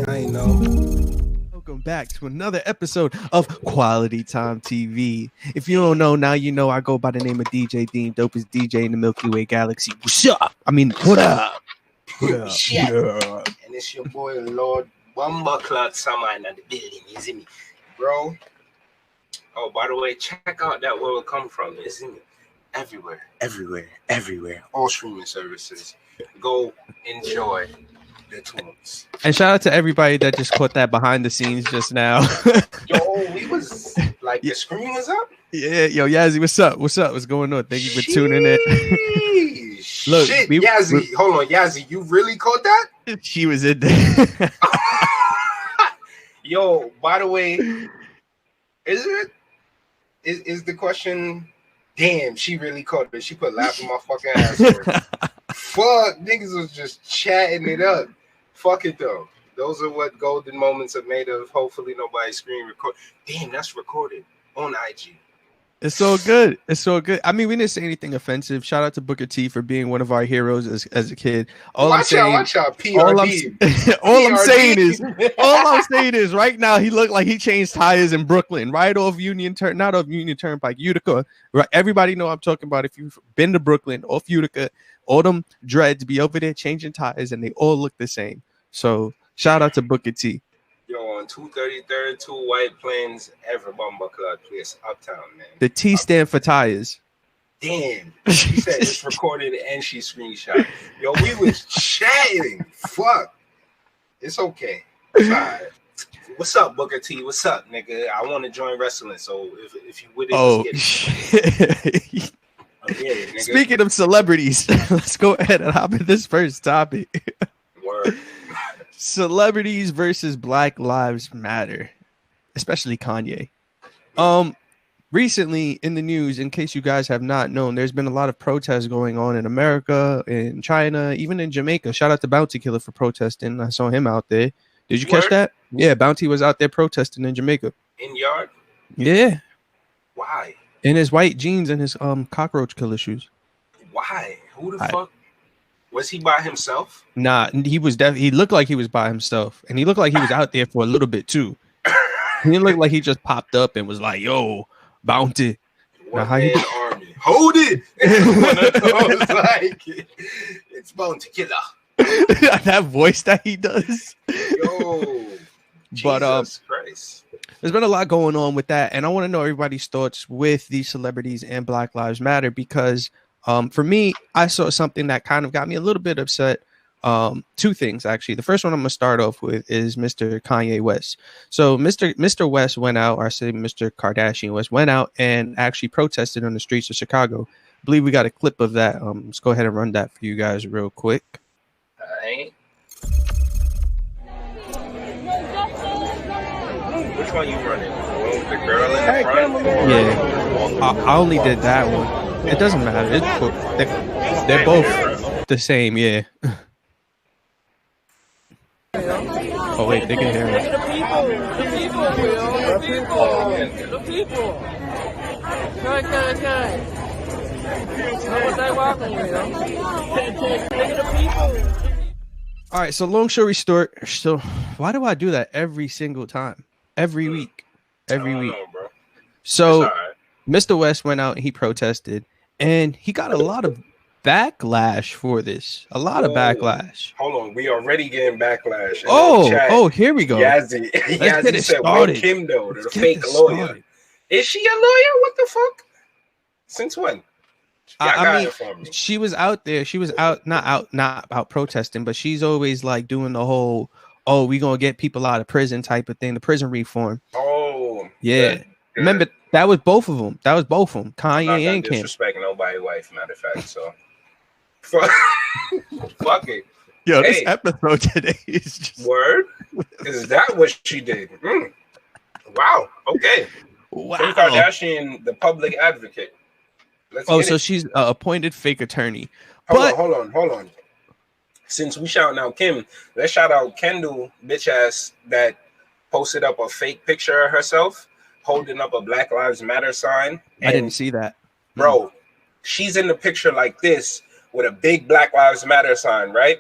I ain't know. Welcome back to another episode of Quality Time TV. If you don't know, now you know. I go by the name of DJ Deem, dopest DJ in the Milky Way galaxy. What's up? I mean, what up? What up? Yeah. And it's your boy Lord Bumbleclot Saman in the building, isn't it, bro? Oh, by the way, check out that where it come from, isn't it? Everywhere. All streaming services. Go enjoy the tunes. And shout out to everybody that just caught that behind the scenes just now. Yo, we was like, the screen was up? Yeah, yo, Yazzie, what's up? What's going on? Thank you for tuning in. Look, shit, Yazzie, hold on, Yazzie, you really caught that? She was in there. Yo, by the way, is the question? Damn, she really caught it. She put laughing my fucking ass off. Fuck, niggas was just chatting it up. Fuck it though. Those are what golden moments are made of. Hopefully nobody screen record. Damn, that's recorded on IG. It's so good. I mean, we didn't say anything offensive. Shout out to Booker T for being one of our heroes as a kid. Watch out, PRD. All I'm saying is right now he looked like he changed tires in Brooklyn, right off not off Union Turnpike, Utica. Right, everybody know I'm talking about. If you've been to Brooklyn, off Utica, all them dreads be over there changing tires, and they all look the same. So shout out to Booker T. Yo, on 233rd, 2 White Plains, ever Bumba Club place, uptown, man. The T stand for tires. Damn. She said it's recorded and she screenshot. Yo, we was chatting. Fuck. It's okay. It's all right. What's up, Booker T? What's up, nigga? I want to join wrestling, so if you would, yeah, nigga. Speaking of celebrities, let's go ahead and hop in this first topic. Word. Celebrities versus Black Lives Matter, especially Kanye. Recently in the news, in case you guys have not known, there's been a lot of protests going on in America, in China, even in Jamaica. Shout out to Bounty Killer for protesting. I saw him out there. Did you catch that? Yeah, Bounty was out there protesting in Jamaica. In yard? Yeah. Why? In his white jeans and his cockroach killer shoes. Why? Who the fuck? Was he by himself? Nah, he was he looked like he was by himself, and he looked like he was out there for a little bit too. He didn't look like he just popped up and was like, "Yo, Bounty, army, hold it!" It's like it's Bounty Killer. That voice that he does. Yo, but Jesus Christ. There's been a lot going on with that, and I want to know everybody's thoughts with these celebrities and Black Lives Matter because. For me, I saw something that kind of got me a little bit upset. Two things, actually. The first one I'm going to start off with is Mr. Kanye West. So Mr. West went out, or I say Mr. Kardashian West went out and actually protested on the streets of Chicago. I believe we got a clip of that. Let's go ahead and run that for you guys real quick. All right. Which one you running? The girl in the front? Yeah. I only did that one. It doesn't matter. They're both the same, yeah. Oh wait, they can hear us. The people. All right, so long story short. So why do I do that every single time? Every week. Know, bro. So Mr. West went out and he protested. And he got a lot of backlash for this. A lot of backlash. Hold on. We already getting backlash. Here we go. Yazzie said, "Well, Kim, though, the fake lawyer. Started. Is she a lawyer? What the fuck? Since when?" I mean, she was out there. She was not out protesting, but she's always like doing the whole, we going to get people out of prison type of thing. The prison reform. Oh, yeah. Good. Remember, that was both of them. Kanye and Kim. Disrespect nobody's wife, matter of fact. So, fuck it. Yo, this episode today is just word. Is that what she did? Wow. Okay. Wow. Kim Kardashian, the public advocate. So she's an appointed fake attorney. Hold on. Since we shouting out Kim, let's shout out Kendall, bitch ass that posted up a fake picture of herself holding up a Black Lives Matter sign. I didn't see that. Bro, she's in the picture like this with a big Black Lives Matter sign, right?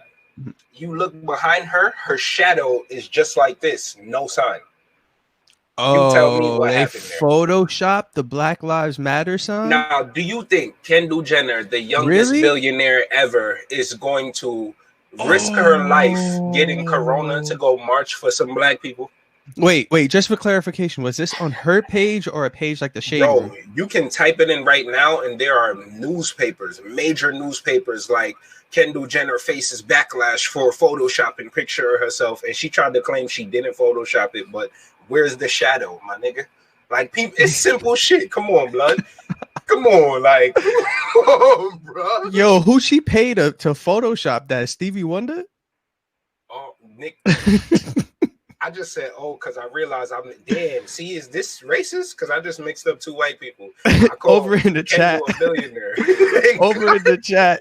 You look behind her, her shadow is just like this, no sign. You tell me what they happened there. photoshopped the Black Lives Matter sign. Now, do you think Kendall Jenner, the youngest billionaire ever, is going to risk her life getting corona to go march for some black people? Wait, just for clarification, was this on her page or a page like the Shade Room? You can type it in right now, and there are newspapers, major newspapers, like Kendall Jenner faces backlash for photoshopping picture of herself, and she tried to claim she didn't Photoshop it, but where's the shadow, my nigga? Like, people, it's simple shit. Come on, blood. Come on, like, oh, bro. Yo, who she paid to Photoshop that? Stevie Wonder? Oh, Nick. I just said, because I realized damn, see, is this racist? Because I just mixed up two white people. Over in the chat. A billionaire. Over in the chat.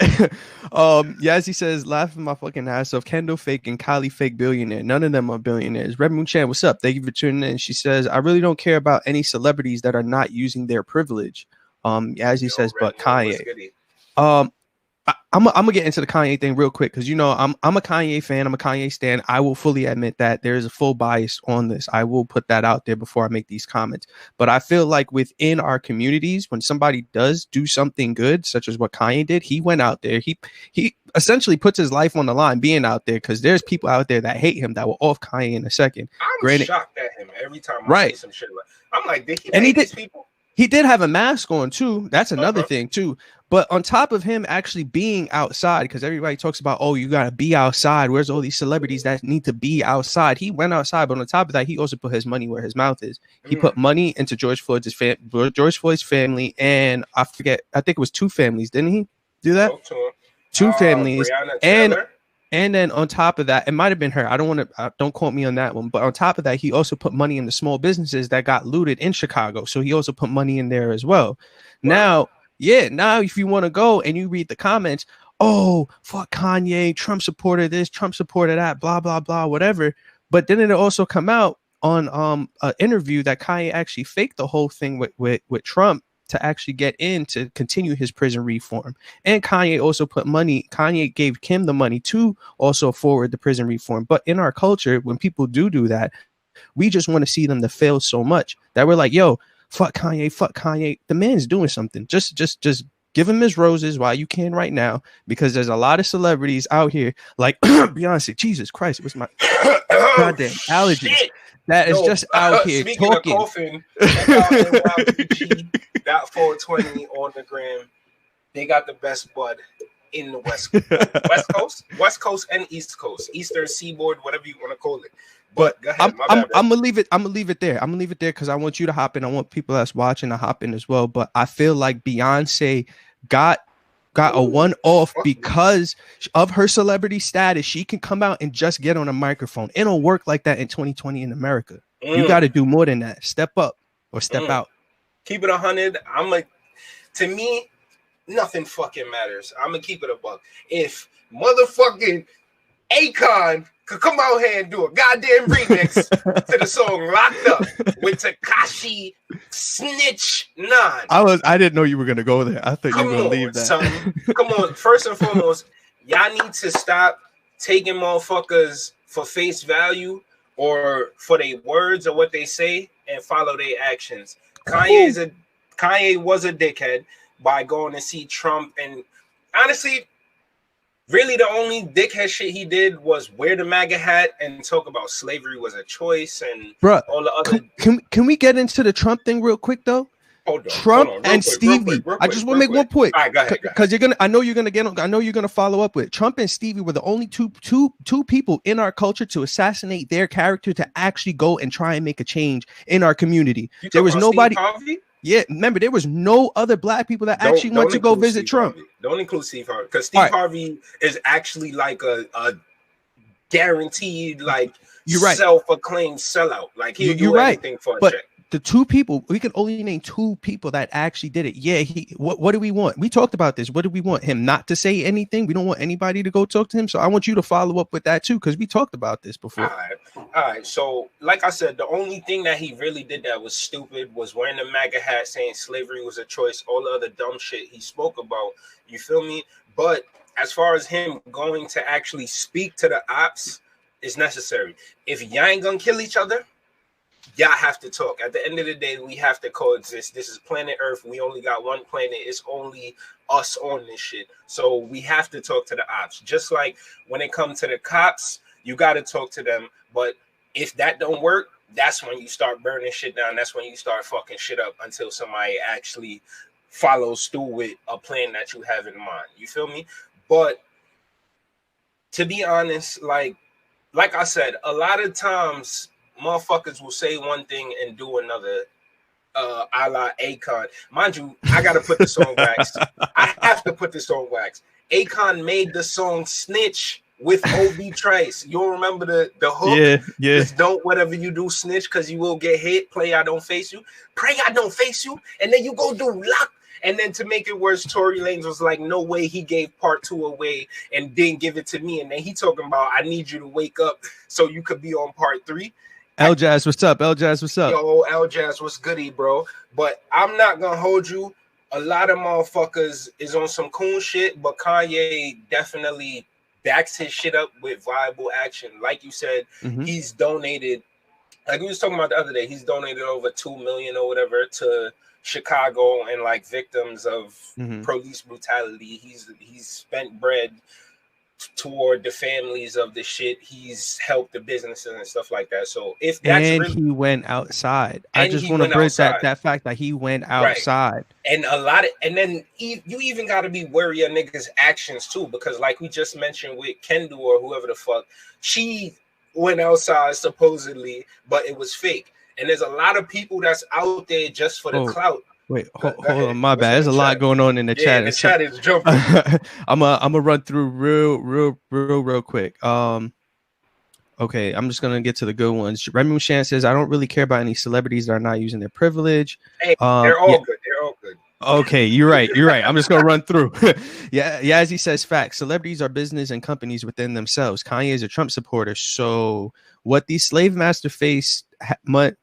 Yazzie says, laughing my fucking ass off. Kendall fake and Kylie fake billionaire. None of them are billionaires. Red Moon Chan, what's up? Thank you for tuning in. She says, I really don't care about any celebrities that are not using their privilege. Yazzie says, but Kanye. I'm gonna get into the Kanye thing real quick because I'm a Kanye fan. I'm a Kanye stan. I will fully admit that there is a full bias on this. I will put that out there before I make these comments. But I feel like within our communities, when somebody does do something good, such as what Kanye did, he went out there. He essentially puts his life on the line being out there because there's people out there that hate him that will off Kanye in a second. I'm shocked at him every time I see some shit. I'm like, did he hate these people? He did have a mask on too. That's another thing too. But on top of him actually being outside, because everybody talks about, oh, you gotta be outside. Where's all these celebrities that need to be outside? He went outside, but on top of that, he also put his money where his mouth is. He put money into George Floyd's family, and I think it was two families. Didn't he do that? Two families, and then on top of that, it might have been her. Don't quote me on that one. But on top of that, he also put money in the small businesses that got looted in Chicago. So he also put money in there as well. Wow. Now, if you want to go and you read the comments, oh, fuck Kanye, Trump supported this, Trump supported that, blah, blah, blah, whatever. But then it also come out on an interview that Kanye actually faked the whole thing with Trump to actually get in to continue his prison reform. And Kanye also put money. Kanye gave Kim the money to also forward the prison reform. But in our culture, when people do that, we just want to see them to fail so much that we're like, yo, fuck Kanye. The man's doing something. Just give him his roses while you can right now, because there's a lot of celebrities out here like Beyonce. Jesus Christ, it was my goddamn allergies. Shit. That is just out here talking. Of coughing, that 420 on the gram. They got the best bud in the West Coast and East Coast, Eastern Seaboard, whatever you want to call it. But go ahead, I'm gonna leave it. I'm gonna leave it there. I'm gonna leave it there because I want you to hop in. I want people that's watching to hop in as well. But I feel like Beyonce got a one-off because of her celebrity status. She can come out and just get on a microphone. It don't work like that in 2020 in America. You got to do more than that. Step up or step out. Keep it 100. To me, nothing fucking matters. I'm gonna keep it a buck. If motherfucking Akon could come out here and do a goddamn remix to the song "Locked Up" with Tekashi Snitch 9. I didn't know you were gonna go there. I thought you were gonna leave that. Son. Come on. First and foremost, y'all need to stop taking motherfuckers for face value or for their words or what they say and follow their actions. Kanye was a dickhead by going to see Trump, and honestly, really the only dickhead shit he did was wear the MAGA hat and talk about slavery was a choice and all the other. Can we get into the Trump thing real quick though? Trump and Stevie. I just want to make one point. All right, go ahead. Because I know you're gonna follow up with it. Trump and Stevie were the only two people in our culture to assassinate their character to actually go and try and make a change in our community. There was nobody. Yeah, remember there was no other black people that actually went to go visit Trump. Don't include Steve Harvey because Steve Harvey is actually like a guaranteed self-acclaimed sellout. Like he'll do anything for a check. The two people, we can only name two people that actually did it. Yeah, what do we want? We talked about this. What do we want? Him not to say anything? We don't want anybody to go talk to him. So I want you to follow up with that too, because we talked about this before. All right. So like I said, the only thing that he really did that was stupid was wearing the MAGA hat, saying slavery was a choice, all the other dumb shit he spoke about. You feel me? But as far as him going to actually speak to the ops is necessary. If y'all ain't gonna kill each other, y'all have to talk. At the end of the day, we have to coexist. This is planet Earth. We only got one planet. It's only us on this shit. So we have to talk to the ops. Just like when it comes to the cops, you got to talk to them. But if that don't work, that's when you start burning shit down. That's when you start fucking shit up until somebody actually follows through with a plan that you have in mind. You feel me? But to be honest, like I said, a lot of times motherfuckers will say one thing and do another, a la Akon. Mind you, I gotta put this on wax. I have to put this on wax. Akon made the song Snitch with Obi Trice. You'll remember the hook? Yeah. Just don't whatever you do snitch because you will get hit. Pray I don't face you. Pray I don't face you. And then you go do lock. And then to make it worse, Tory Lanez was like, no way, he gave part 2 away and didn't give it to me. And then he talking about, I need you to wake up so you could be on part 3. L-Jazz, what's up? L-Jazz, what's up? Yo, L-Jazz, what's goody, bro? But I'm not gonna hold you. A lot of motherfuckers is on some cool shit, but Kanye definitely backs his shit up with viable action. Like you said, he's donated, like we was talking about the other day, he's donated over $2 million or whatever to Chicago and like victims of police brutality. He's spent bread toward the families of the shit. He's helped the businesses and stuff like that. So if that's and really, he went outside. I just want to bridge that fact that he went outside. Right. And a lot of, and then you even got to be wary of niggas' actions too, because like we just mentioned with Kendall or whoever the fuck, she went outside supposedly, but it was fake. And there's a lot of people that's out there just for the clout. Wait, hold on, my bad. There's a lot going on in the chat. The chat is jumping. I'm gonna run through real quick. Okay, I'm just gonna get to the good ones. Remy Shan says, I don't really care about any celebrities that are not using their privilege. Hey, they're all good. They're all good. Okay, you're right. I'm just gonna run through. As he says, facts. Celebrities are business and companies within themselves. Kanye is a Trump supporter, so what these slave master face money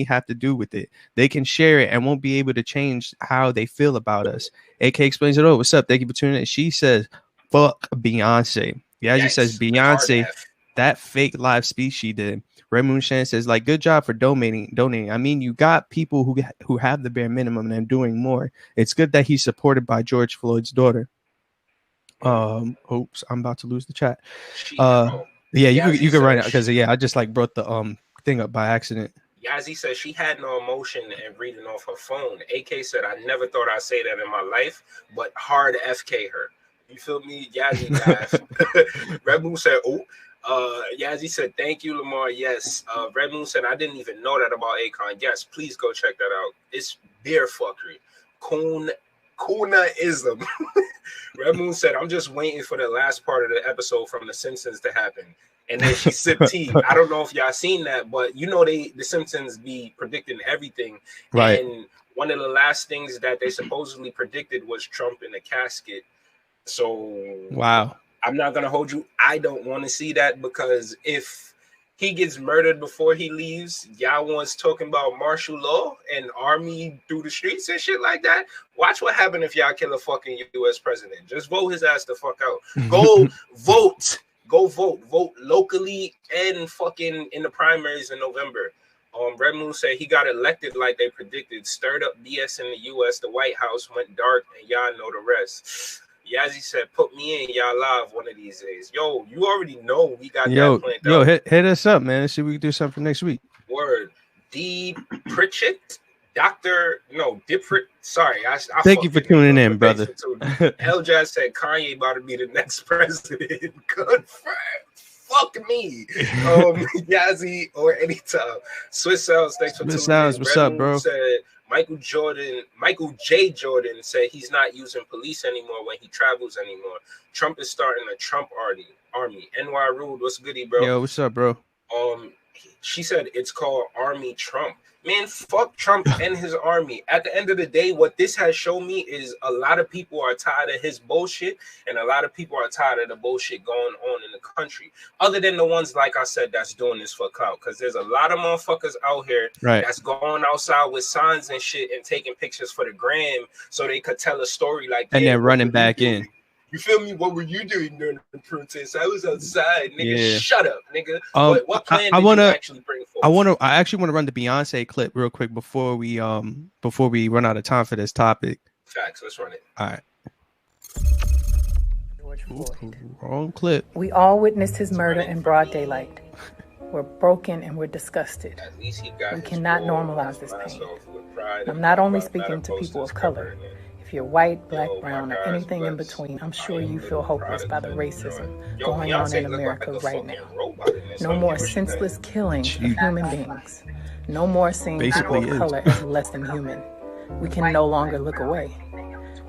have to do with it? They can share it and won't be able to change how they feel about us. AK explains it. Oh, what's up? Thank you for tuning in. She says, "Fuck Beyonce." He says, Beyonce, that fake live speech she did. Red Moon Shan says, like, good job for donating. I mean, you got people who have the bare minimum and doing more. It's good that he's supported by George Floyd's daughter. Oops, I'm about to lose the chat. You can write it because I just like brought the thing up by accident. Yazzie said she had no emotion and reading off her phone. AK said, I never thought I'd say that in my life, but hard FK her. You feel me? Yazzie laughed. Red Moon said, Yazzie said, thank you, Lamar. Yes. Red Moon said, I didn't even know that about Akon. Yes, please go check that out. It's beer fuckery. Kuna-ism. Red Moon said, I'm just waiting for the last part of the episode from The Simpsons to happen. And then she sipped tea. I don't know if y'all seen that, but you know the Simpsons be predicting everything. Right. And one of the last things that they supposedly predicted was Trump in a casket. So wow. I'm not gonna hold you. I don't want to see that, because if he gets murdered before he leaves, y'all wants talking about martial law and army through the streets and shit like that. Watch what happens if y'all kill a fucking U.S. president. Just vote his ass the fuck out. Go vote. Go vote. Vote locally and fucking in the primaries in November. Red Moon said he got elected like they predicted. Stirred up BS in the U.S. The White House went dark, and y'all know the rest. Yazzie said, put me in y'all live one of these days. Yo, you already know we got that planned out. Hit us up, man. See if we can do something for next week. Word. D. Pritchett? Sorry. I Thank you for tuning in, brother. L-Jazz said Kanye about to be the next president. Good fuck me. Yazzie or anytime. Swiss Sounds, thanks for tuning in. What's up, bro? Said, Michael J. Jordan said he's not using police anymore when he travels anymore. Trump is starting a Trump army. NY Rude, what's goody, bro? Yo, what's up, bro? She said it's called Army Trump. Man, fuck Trump and his army. At the end of the day, what this has shown me is a lot of people are tired of his bullshit, and a lot of people are tired of the bullshit going on in the country. Other than the ones, like I said, that's doing this for clout. Because there's a lot of motherfuckers out here that's going outside with signs and shit and taking pictures for the gram so they could tell a story like that. And then running back in. You feel me? What were you doing during the protest? I was outside, nigga. Yeah. Shut up, nigga. What plan I did you actually bring forth? I actually want to run the Beyonce clip real quick before we run out of time for this topic. Facts. Let's run it. All right. George Floyd. Wrong clip. We all witnessed his murder in broad daylight. We're broken and we're disgusted. At least he got We cannot his normalize this mask pain. off with pride. I'm not only Black speaking to posters people of color. covering it. If you're white, black, Yo, brown, my or guys, anything in but between, I'm I sure ain't you really feel proud hopeless of by the it. racism Yo, going on Beyonce in look America like a right fucking now. robot in this. No I don't more give a shit. senseless killings of human beings. No more seeing Basically people of is. color as less than human. We can no longer look away.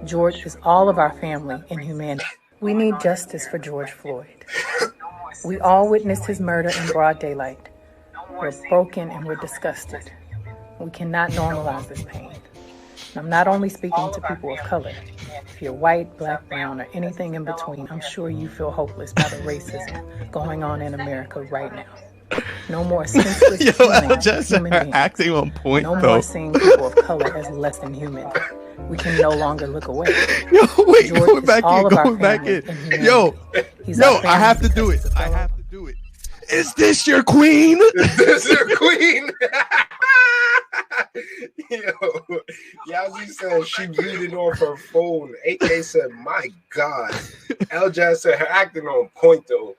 George is all of our family and humanity. We need justice for George Floyd. We all witnessed his murder in broad daylight. We're broken and we're disgusted. We cannot normalize this pain. I'm not only speaking to people of color. If you're white, black, brown, or anything in between, I'm sure you feel hopeless by the racism going on in America right now. No more senseless Yo, killings of just human her beings. acting on point No though. more seeing people of color as less than human. We can no longer look away. Yo, wait, George going is back all in, of our going back family in. and humanity. Yo, He's our I have to family do it. because he's a I fellow. have to do it. Is this your queen? This is your queen. Yo, Yazzie said she reading off her phone. AK said, "My God." L-Jazz said her acting on point though.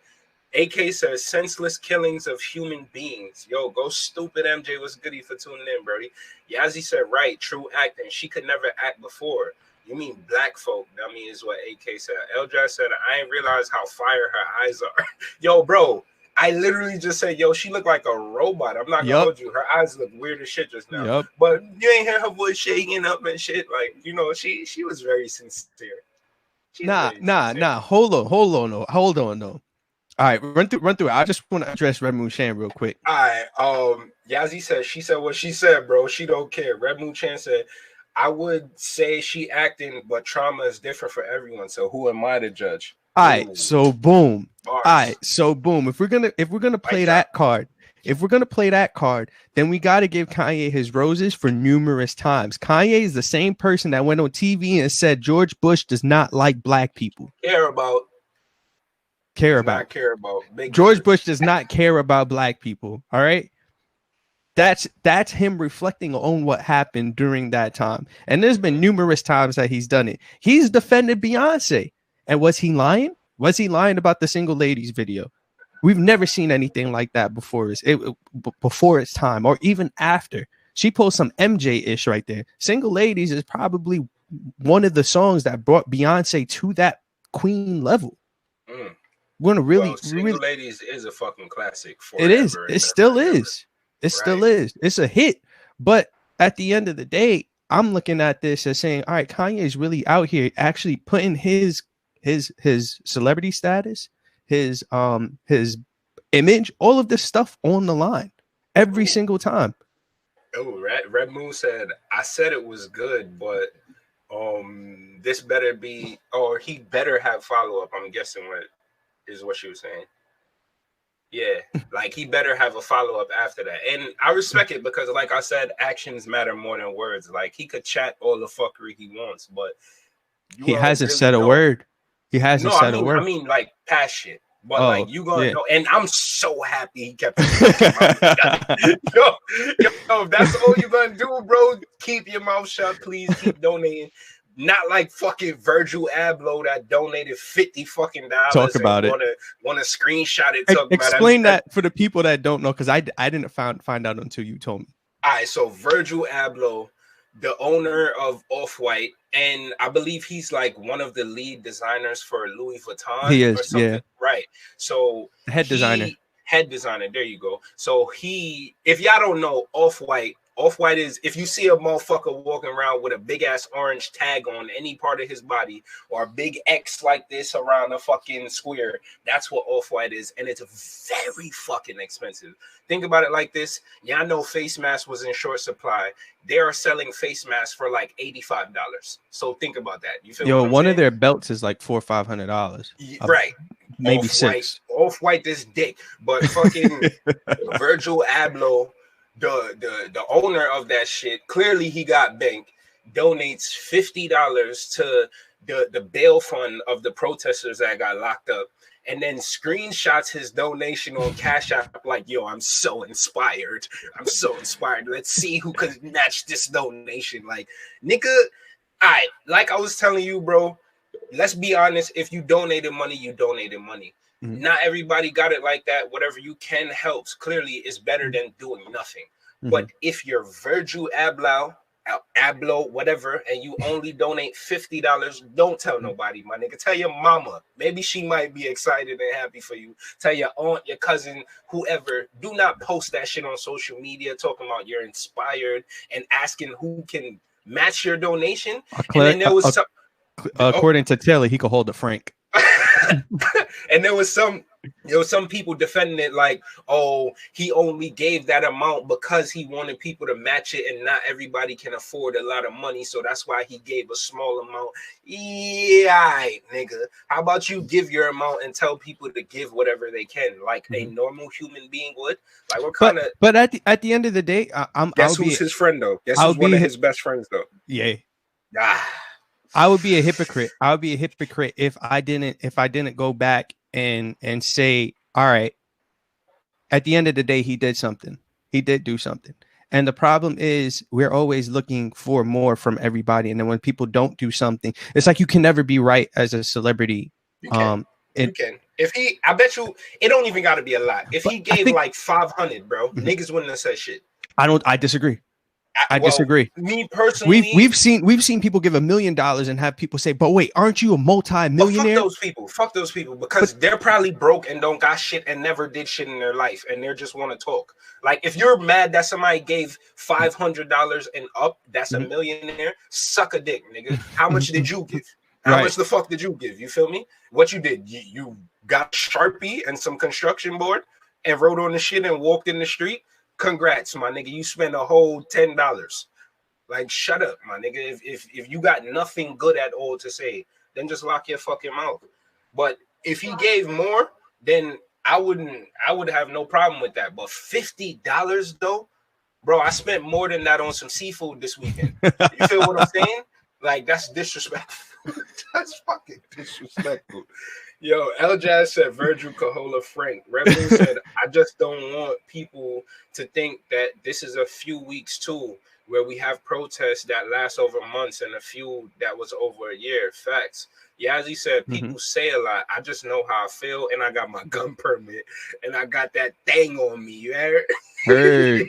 AK says senseless killings of human beings. Yo, go stupid MJ was goody for tuning in, Brody. Yazzie said, right, true acting. She could never act before. You mean black folk? I mean, is what AK said. L-Jazz said, I ain't realized how fire her eyes are. Yo, bro, I literally just said, yo, she looked like a robot. I'm not gonna hold you. Her eyes look weird as shit just now. But you ain't hear her voice shaking up and shit. Like, you know, she was very sincere. Nah. Hold on though. All right, run through it. I just want to address Red Moon Chan real quick. All right. Yazzie said she said what she said, bro. She don't care. Red Moon Chan said, I would say she acting, but trauma is different for everyone. So who am I to judge? All right, so boom. Bars. All right, so boom. If we're gonna play that card, then we got to give Kanye his roses for numerous times. Kanye is the same person that went on TV and said George Bush does not like black people. Care about. George Bush does not care about black people. All right. That's him reflecting on what happened during that time. And there's been numerous times that he's done it. He's defended Beyonce. And was he lying? Was he lying about the Single Ladies video? We've never seen anything like that before its time or even after. She posted some MJ-ish right there. Single Ladies is probably one of the songs that brought Beyonce to that queen level. We're gonna really, Single Ladies is a fucking classic. It is. It still is. It still is. It's a hit. But at the end of the day, I'm looking at this as saying, all right, Kanye is really out here actually putting his celebrity status, his image, all of this stuff on the line every single time. Oh, Red Moon said, I said it was good, but this better be, or he better have follow-up. I'm guessing what she was saying. Yeah, like he better have a follow-up after that. And I respect it because, like I said, actions matter more than words. Like he could chat all the fuckery he wants, but he hasn't said a word. He hasn't said a word. I mean, like past shit. But like you gonna know, and I'm so happy he kept it. yo, if that's all you're gonna do, bro, keep your mouth shut, please. Keep donating. Not like fucking Virgil Abloh that donated $50 fucking dollars. Talk about it. Want to screenshot it? Explain that for the people that don't know, because I didn't find out until you told me. All right, so Virgil Abloh, the owner of Off-White, and I believe he's like one of the lead designers for Louis Vuitton. He is, yeah. Right. So head designer. There you go. So if y'all don't know, Off-White Off-white is if you see a motherfucker walking around with a big ass orange tag on any part of his body or a big X like this around a fucking square, that's what off-white is, and it's very fucking expensive. Think about it like this. Yeah, I know face mask was in short supply. They are selling face masks for like $85. So think about that. You feel Yo, what I'm one saying? of their belts is like $400 or $500. Right. Maybe Off-white, $6. Off-white this dick. But fucking Virgil Abloh, the owner of that shit, clearly he got bank, donates $50 to the bail fund of the protesters that got locked up, and then screenshots his donation on Cash App like, yo, I'm so inspired. I'm so inspired. Let's see who could match this donation. Like, nigga, all right, like I was telling you, bro, let's be honest. If you donated money, you donated money. Mm-hmm. Not everybody got it like that. Whatever you can helps clearly is better than doing nothing. Mm-hmm. But if you're Virgil Abloh, whatever, and you only donate $50, don't tell nobody, my nigga. Tell your mama. Maybe she might be excited and happy for you. Tell your aunt, your cousin, whoever. Do not post that shit on social media talking about you're inspired and asking who can match your donation. And then there was some. According to Taylor, he could hold the Frank. And there was some people defending it like, oh, he only gave that amount because he wanted people to match it, and not everybody can afford a lot of money, so that's why he gave a small amount. Yeah, right, nigga. How about you give your amount and tell people to give whatever they can, like a normal human being would? Like, what kind of? But at the end of the day, guess who's his friend though? Guess who's one of his best friends though? Yeah. Ah. I would be a hypocrite. I would be a hypocrite if I didn't go back and say, all right, at the end of the day, he did something. He did do something. And the problem is we're always looking for more from everybody. And then when people don't do something, it's like you can never be right as a celebrity. You can. If he, I bet you it don't even got to be a lot. If he gave like 500, bro, niggas wouldn't have said shit. I disagree. I disagree. Me personally, we've seen people give $1 million and have people say, "But wait, aren't you a multi-millionaire?" Fuck those people, because they're probably broke and don't got shit and never did shit in their life, and they just want to talk. Like, if you're mad that somebody gave $500 and up, that's a millionaire. Suck a dick, nigga. How much did you give? How much the fuck did you give? You feel me? What you did? You got Sharpie and some construction board and wrote on the shit and walked in the street. Congrats, my nigga. You spent a whole $10. Like, shut up, my nigga. If you got nothing good at all to say, then just lock your fucking mouth. But if he gave more, then I would have no problem with that. But $50 though, bro, I spent more than that on some seafood this weekend. You feel what I'm saying? Like, that's disrespectful. That's fucking disrespectful. Yo, El Jazz said Virgil Cahola Frank. Revenue said, I just don't want people to think that this is a few weeks too, where we have protests that last over months and a few that was over a year. Facts. Yazzie said, people say a lot. I just know how I feel, and I got my gun permit, and I got that thing on me. You heard?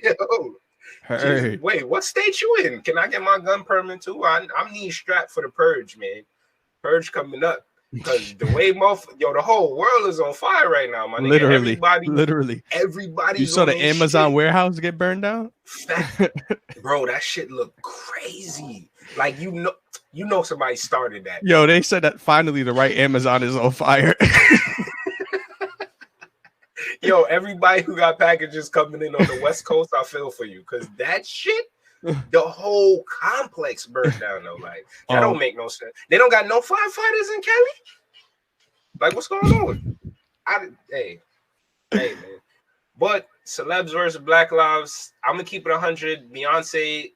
Yo. Heard. Wait, what state you in? Can I get my gun permit too? I'm need strapped for the purge, man. Purge coming up. Because the way the whole world is on fire right now, my nigga. Literally. Everybody. You saw the Amazon warehouse get burned down? Bro, that shit looked crazy. Like, you know somebody started that. Yo, they said that finally the right Amazon is on fire. Yo, everybody who got packages coming in on the West Coast, I feel for you. Because that shit, the whole complex burned down though. Like, that don't make no sense. They don't got no firefighters in Cali. Like, what's going on? Hey, man. But Celebs versus Black Lives, I'm gonna keep it 100. Beyonce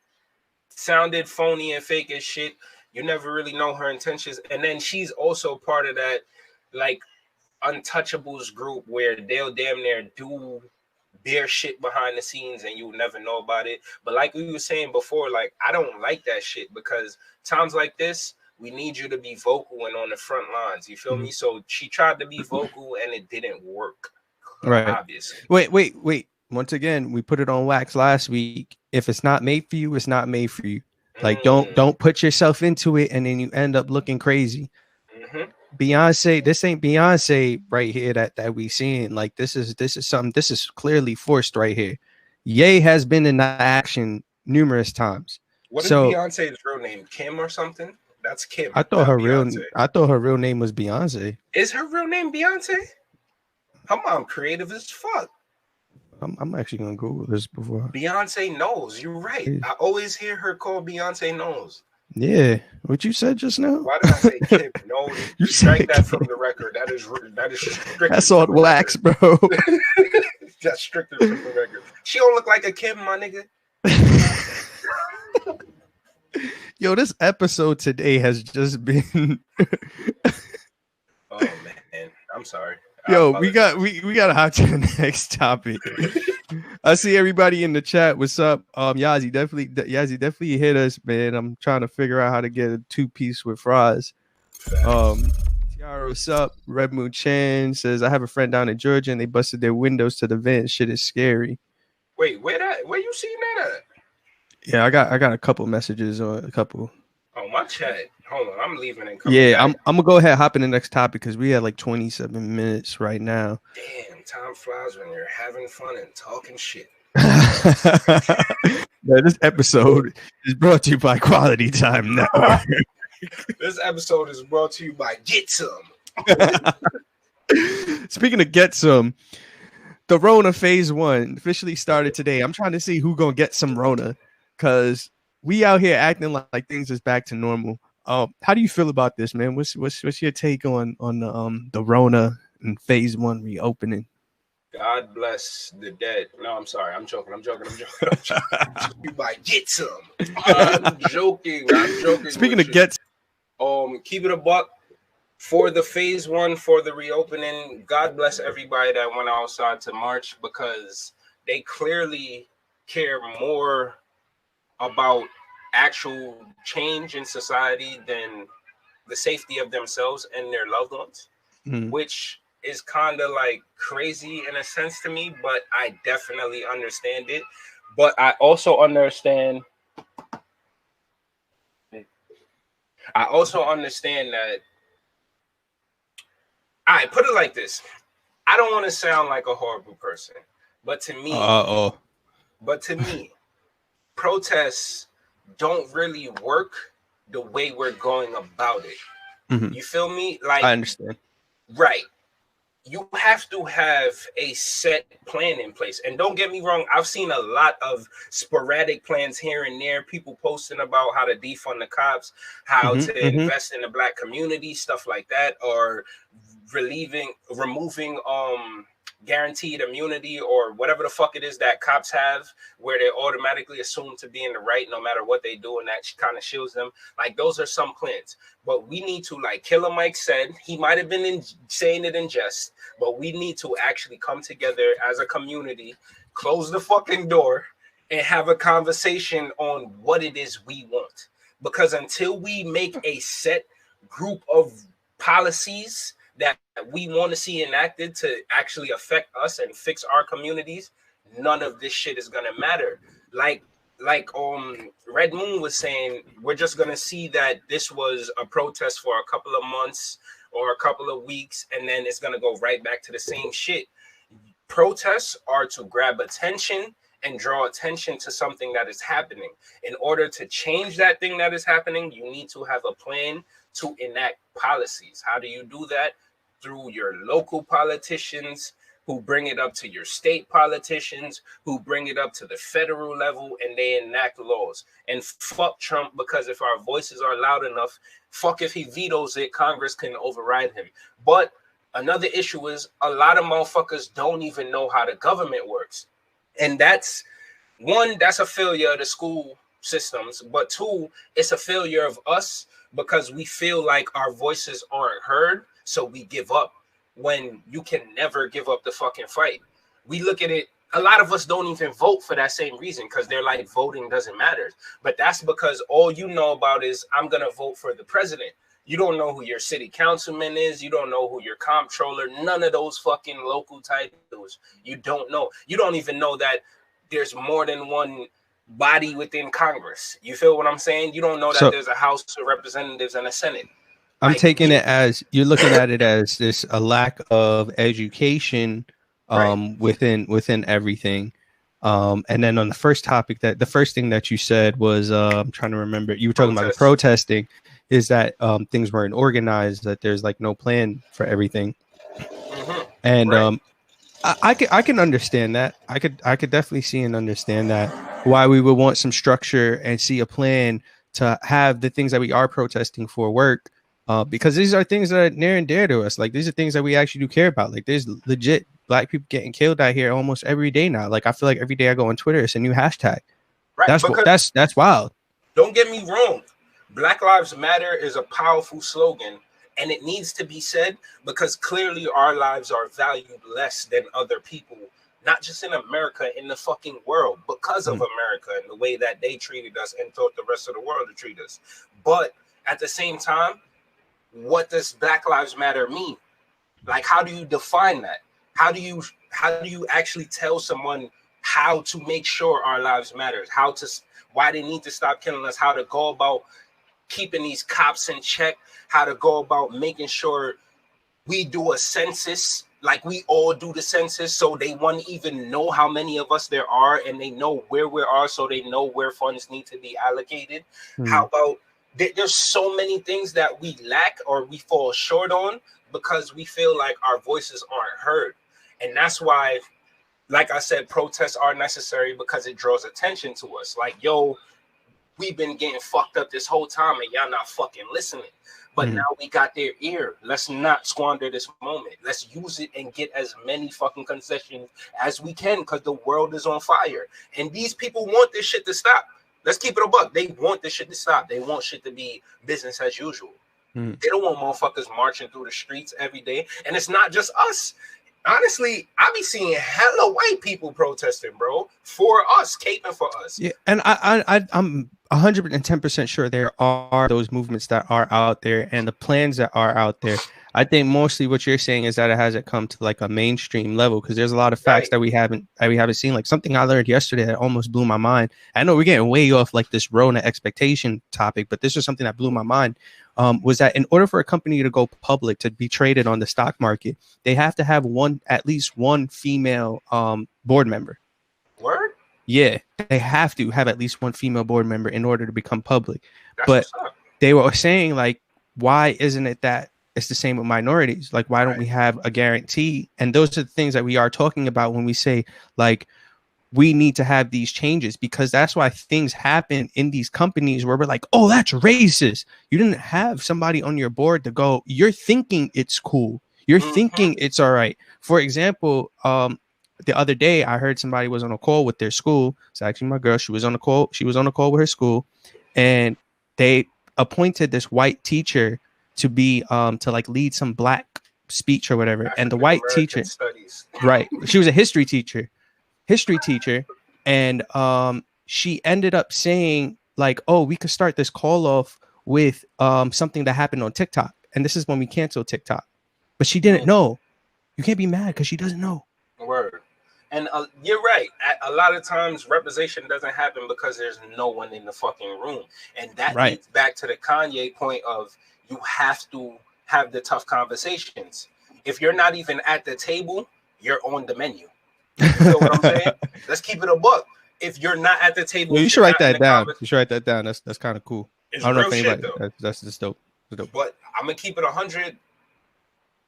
sounded phony and fake as shit. You never really know her intentions. And then she's also part of that, like, untouchables group where they'll damn near do their shit behind the scenes and you'll never know about it. But like we were saying before, like, I don't like that shit, because times like this, we need you to be vocal and on the front lines. You feel me? So she tried to be vocal and it didn't work. Right. Obviously. Wait. Once again, we put it on wax last week. If it's not made for you, it's not made for you. Like, don't put yourself into it and then you end up looking crazy. Beyonce, this ain't Beyonce right here that we seeing. Like, this is something, this is clearly forced right here. Ye has been in that action numerous times. What is So Beyonce's real name? Kim or something? That's Kim. I thought her Beyonce. real name was Beyonce. Is her real name Beyonce? Her mom creative as fuck. I'm actually gonna Google this before. Beyonce knows. You're right. I always hear her call Beyonce knows. Yeah, what you said just now. Why did I say Kim? No, You strike that Kim. from the record. That is strictly. That's all wax, bro. That's strictly from the record. She don't look like a Kim, my nigga. Yo, this episode today has just been. Oh man, I'm sorry. Yo, we gotta hop to the next topic. I see everybody in the chat. What's up? Yazzie definitely hit us, man. I'm trying to figure out how to get a 2-piece with fries. Tiara, what's up? Red Moon Chan says, I have a friend down in Georgia and they busted their windows to the vent. Shit is scary. Wait, where you seen that at? Yeah, I got a couple messages or a couple. Oh, my chat. Hold on, I'm leaving and coming back. I'm gonna go ahead and hop in the next topic because we have like 27 minutes right now. Damn, time flies when you're having fun and talking shit. Yeah, this episode is brought to you by Quality Time Network. This episode is brought to you by Get Some. Speaking of Get Some, the Rona Phase 1 officially started today. I'm trying to see who gonna get some Rona because we out here acting like things is back to normal. How do you feel about this, man? What's your take on the Rona and Phase 1 reopening? God bless the dead. No, I'm sorry. I'm joking. You might get some. I'm joking. Speaking of get, keep it a buck for the Phase 1 for the reopening. God bless everybody that went outside to march because they clearly care more about actual change in society than the safety of themselves and their loved ones, which is kind of like crazy in a sense to me, but I definitely understand it. But I also understand that I put it like this. I don't want to sound like a horrible person, but to me, protests don't really work the way we're going about it. You feel me? Like, I understand. Right. You have to have a set plan in place. And don't get me wrong, I've seen a lot of sporadic plans here and there, people posting about how to defund the cops, how to invest in the Black community, stuff like that, or removing guaranteed immunity or whatever the fuck it is that cops have where they're automatically assumed to be in the right no matter what they do, and that kind of shields them. Like, those are some plans, but we need to, like Killer Mike said, he might have been saying it in jest, but we need to actually come together as a community, close the fucking door, and have a conversation on what it is we want. Because until we make a set group of policies that we want to see enacted to actually affect us and fix our communities, none of this shit is gonna matter. Like Red Moon was saying, we're just gonna see that this was a protest for a couple of months or a couple of weeks, and then it's gonna go right back to the same shit. Protests are to grab attention and draw attention to something that is happening. In order to change that thing that is happening, you need to have a plan to enact policies. How do you do that? Through your local politicians who bring it up to your state politicians, who bring it up to the federal level, and they enact laws. And fuck Trump, because if our voices are loud enough, fuck if he vetoes it, Congress can override him. But another issue is a lot of motherfuckers don't even know how the government works. And that's a failure of the school systems, but two, it's a failure of us because we feel like our voices aren't heard, so we give up when you can never give up the fucking fight. We look at it, a lot of us don't even vote for that same reason because they're like, voting doesn't matter. But that's because all you know about is, I'm going to vote for the president. You don't know who your city councilman is. You don't know who your comptroller, none of those fucking local titles. You don't know. You don't even know that there's more than one body within Congress. You feel what I'm saying? You don't know that there's a House of Representatives and a Senate. I'm taking it as you're looking at it as a lack of education within everything. And then on the first topic, that the first thing that you said was, I'm trying to remember, you were talking about the protesting, is that things weren't organized, that there's like no plan for everything. And right. I can understand that. I could definitely see and understand that, why we would want some structure and see a plan to have the things that we are protesting for work, because these are things that are near and dear to us. Like, these are things that we actually do care about. Like, there's legit Black people getting killed out here almost every day now. Like, I feel like every day I go on Twitter, it's a new hashtag. Right. That's wild. Don't get me wrong. Black Lives Matter is a powerful slogan, and it needs to be said because clearly our lives are valued less than other people, not just in America, in the fucking world, because of America and the way that they treated us and taught the rest of the world to treat us. But at the same time, what does Black Lives Matter mean? Like, how do you define that? How do you actually tell someone how to make sure our lives matter? Why they need to stop killing us? How to go about keeping these cops in check? How to go about making sure we do a census, like we all do the census, so they won't even know how many of us there are, and they know where we are, so they know where funds need to be allocated. How about there's so many things that we lack or we fall short on because we feel like our voices aren't heard. And that's why, like I said, protests are necessary because it draws attention to us. Like, yo, we've been getting fucked up this whole time and y'all not fucking listening. But now we got their ear. Let's not squander this moment. Let's use it and get as many fucking concessions as we can because the world is on fire. And these people want this shit to stop. Let's keep it a buck. They want this shit to stop. They want shit to be business as usual. They don't want motherfuckers marching through the streets every day. And it's not just us. Honestly, I be seeing hella white people protesting, bro, for us, caping for us. Yeah, and I'm 110% sure there are those movements that are out there and the plans that are out there. I think mostly what you're saying is that it hasn't come to like a mainstream level because there's a lot of facts that we haven't seen. Like something I learned yesterday that almost blew my mind. I know we're getting way off like this Rona expectation topic, but this was something that blew my mind. Was that in order for a company to go public, to be traded on the stock market, they have to have at least one female board member. Word? Yeah, they have to have at least one female board member in order to become public. But they were saying, like, why isn't it that it's the same with minorities? Like, why don't we have a guarantee? And those are the things that we are talking about when we say, like, we need to have these changes, because that's why things happen in these companies where we're like, oh, that's racist. You didn't have somebody on your board to go, you're thinking it's cool. You're thinking it's all right. For example, the other day I heard somebody was on a call with their school. It's actually my girl. She was on a call with her school, and they appointed this white teacher to be to like lead some black speech or whatever. And the white teacher, right? She was a history teacher, and she ended up saying like, oh, we could start this call off with something that happened on TikTok. And this is when we canceled TikTok. But she didn't know. You can't be mad because she doesn't know. Word. And you're right. A lot of times representation doesn't happen because there's no one in the fucking room. And that leads back to the Kanye point of you have to have the tough conversations. If you're not even at the table, you're on the menu. You know what I'm saying? Let's keep it a buck. If you're not at the table, you should write that down. You should write that down. That's kind of cool. I don't know if anybody. That's just dope. But I'm gonna keep it 100.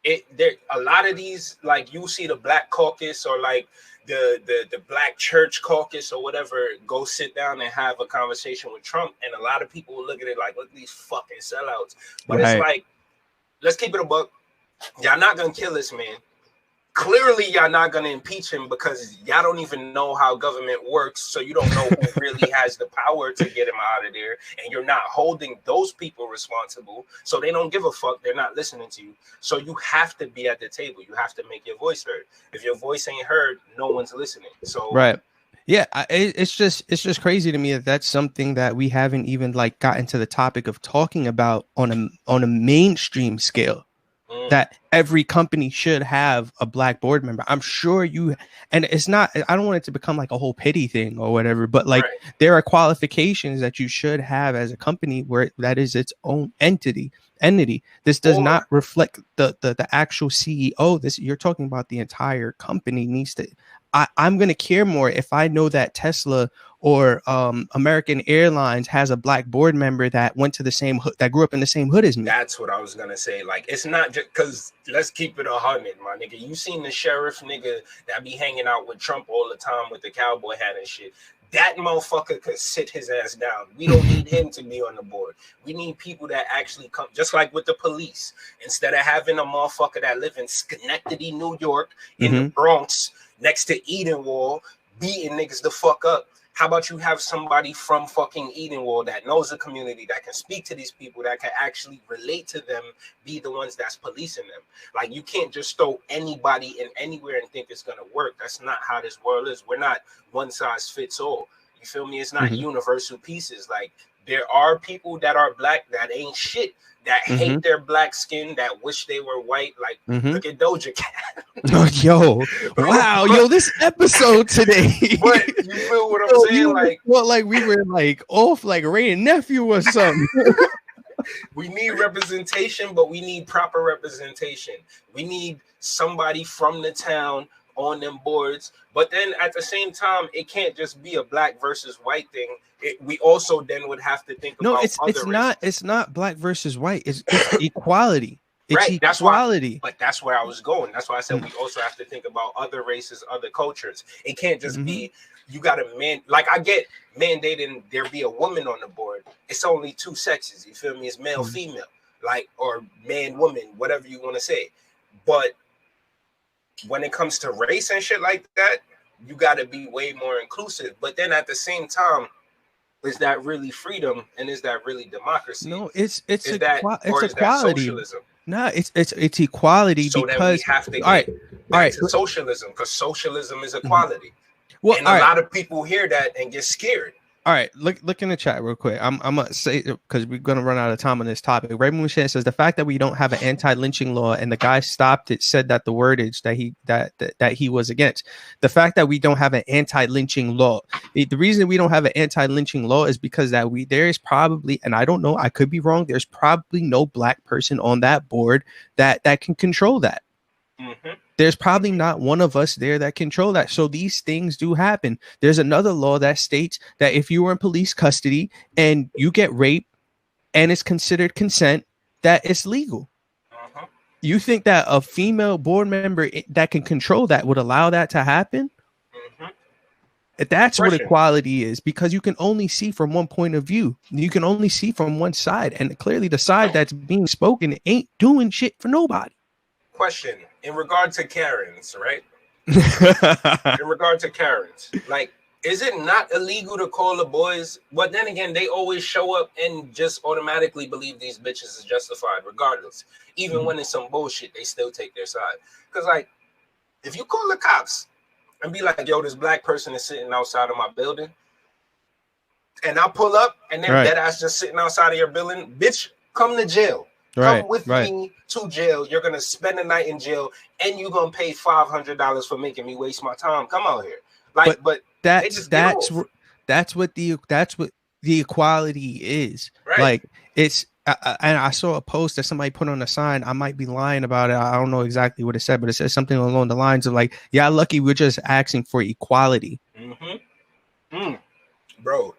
A lot of these, like you see the Black Caucus or like the Black Church Caucus or whatever, go sit down and have a conversation with Trump, and a lot of people will look at it like, look at these fucking sellouts. But it's like, let's keep it a buck. Y'all not gonna kill this man. Clearly, y'all not going to impeach him because y'all don't even know how government works. So you don't know who really has the power to get him out of there. And you're not holding those people responsible. So they don't give a fuck. They're not listening to you. So you have to be at the table. You have to make your voice heard. If your voice ain't heard, no one's listening. So yeah, it's just crazy to me that that's something that we haven't even like gotten to the topic of talking about on a mainstream scale. that every company should have a black board member. I'm sure you, and it's not, I don't want it to become like a whole pity thing or whatever, but like there are qualifications that you should have as a company where that is its own entity. This does not reflect the actual CEO. This, you're talking about the entire company needs to, I'm going to care more if I know that Tesla or American Airlines has a black board member that went to the same hood, that grew up in the same hood as me. That's what I was gonna say. Like, it's not just because, let's keep it 100, my nigga. You seen the sheriff nigga that be hanging out with Trump all the time with the cowboy hat and shit. That motherfucker could sit his ass down. We don't need him to be on the board. We need people that actually come, just like with the police. Instead of having a motherfucker that live in Schenectady, New York, in the Bronx, next to Edenwall, beating niggas the fuck up. How about you have somebody from fucking Edenwall that knows the community, that can speak to these people, that can actually relate to them, be the ones that's policing them? Like, you can't just throw anybody in anywhere and think it's going to work. That's not how this world is. We're not one size fits all. You feel me? It's not universal pieces. Like, there are people that are black that ain't shit, that hate their black skin, that wish they were white. Like, look at Doja Cat. Yo, wow, yo, this episode today. But you feel what I'm saying? Like, well, like we were like off like Ray and Nephew or something. We need representation, but we need proper representation. We need somebody from the town on them boards, but then at the same time, it can't just be a black versus white thing. We also then would have to think about it's not black versus white. It's equality. It's right. Equality. But that's where I was going. That's why I said we also have to think about other races, other cultures. It can't just be, you got to like, I get mandating there be a woman on the board. It's only two sexes. You feel me? It's male, female, like, or man, woman, whatever you want to say. But when it comes to race and shit like that, you got to be way more inclusive. But then at the same time, is that really freedom, and is that really democracy? No, it's equality. No, it's equality, so because we have to all right, to socialism, because socialism is equality. Well, and a lot of people hear that and get scared. All right, look in the chat real quick. I'm gonna say, because we're gonna run out of time on this topic. Raymond Mushan says the fact that we don't have an anti-lynching law and the guy stopped it, said that the wordage that he was against. The fact that we don't have an anti-lynching law, the reason we don't have an anti-lynching law is because that there is probably, and I don't know, I could be wrong, there's probably no black person on that board that can control that. There's probably not one of us there that control that. So these things do happen. There's another law that states that if you are in police custody and you get raped and it's considered consent, that it's legal. You think that a female board member that can control that would allow that to happen? That's what equality is, because you can only see from one point of view. You can only see from one side. And clearly the side that's being spoken ain't doing shit for nobody. Question in regard to Karens, right? In regard to Karens, like, is it not illegal to call the boys? But then again, they always show up and just automatically believe these bitches is justified, regardless. Even when it's some bullshit, they still take their side. Because, like, if you call the cops and be like, yo, this black person is sitting outside of my building, and I pull up and they're dead ass just sitting outside of your building, bitch, come to jail. Come with me to jail. You're gonna spend the night in jail, and you're gonna pay $500 for making me waste my time. Come out here, like, but that's what the equality is. Right. Like, it's and I saw a post that somebody put on a sign. I might be lying about it. I don't know exactly what it said, but it says something along the lines of like, "Yeah, lucky we're just asking for equality." Bro.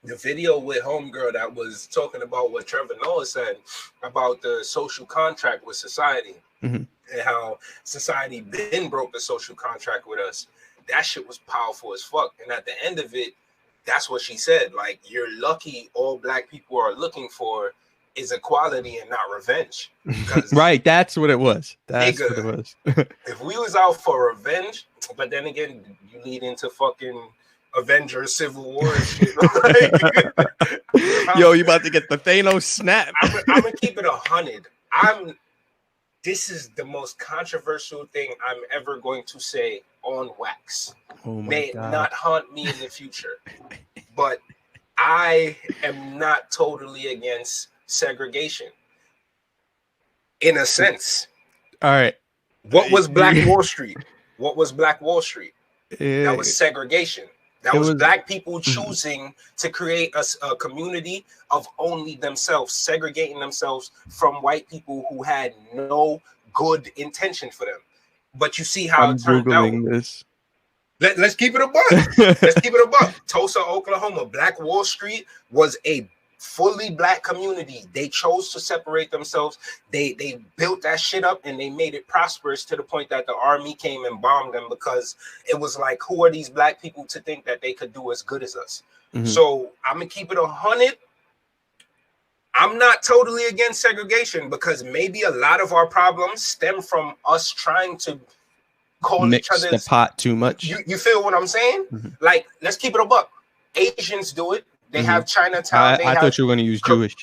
The video with Homegirl that was talking about what Trevor Noah said about the social contract with society and how society been broke the social contract with us. That shit was powerful as fuck. And at the end of it, that's what she said. Like, you're lucky all black people are looking for is equality and not revenge. Right, that's what it was. That's what it was. If we was out for revenge, but then again, you lead into fucking Avengers, Civil War and shit. Yo, you about to get the Thanos snap. I'm gonna keep it 100. This is the most controversial thing I'm ever going to say on wax. May it not haunt me in the future. But I am not totally against segregation. In a sense. All right. What was Black Wall Street? What was Black Wall Street? That was segregation. That was black people choosing to create a community of only themselves, segregating themselves from white people who had no good intention for them. But you see how it turned Googling out. This. Let's keep it a buck. Let's keep it a buck. Tulsa, Oklahoma, Black Wall Street was a fully black community. They chose to separate themselves. They built that shit up and they made it prosperous to the point that the army came and bombed them because it was like, who are these black people to think that they could do as good as us? So I'm gonna keep it 100. I'm not totally against segregation because maybe a lot of our problems stem from us trying to call Mix each other's the pot too much. You feel what I'm saying? Like, let's keep it a buck. Asians do it. They have Chinatown. I thought you were going to use Jewish.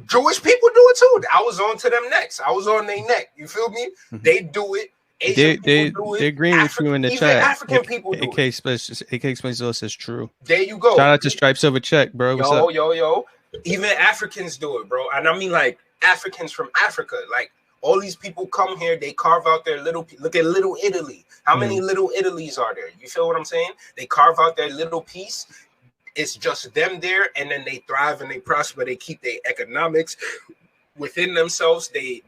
Jewish people do it too. I was on to them next. I was on their neck. You feel me? They do it. Asian people do it. They're agreeing with you in the even chat. African people do it. AK Explains to us is true. There you go. Shout out to Stripes Over Check, bro. What's up? Yo. Even Africans do it, bro. And I mean, like, Africans from Africa. Like, all these people come here. They carve out their little. Look at Little Italy. How many Little Italys are there? You feel what I'm saying? They carve out their little piece. It's just them there, and then they thrive and they prosper. They keep their economics within themselves. They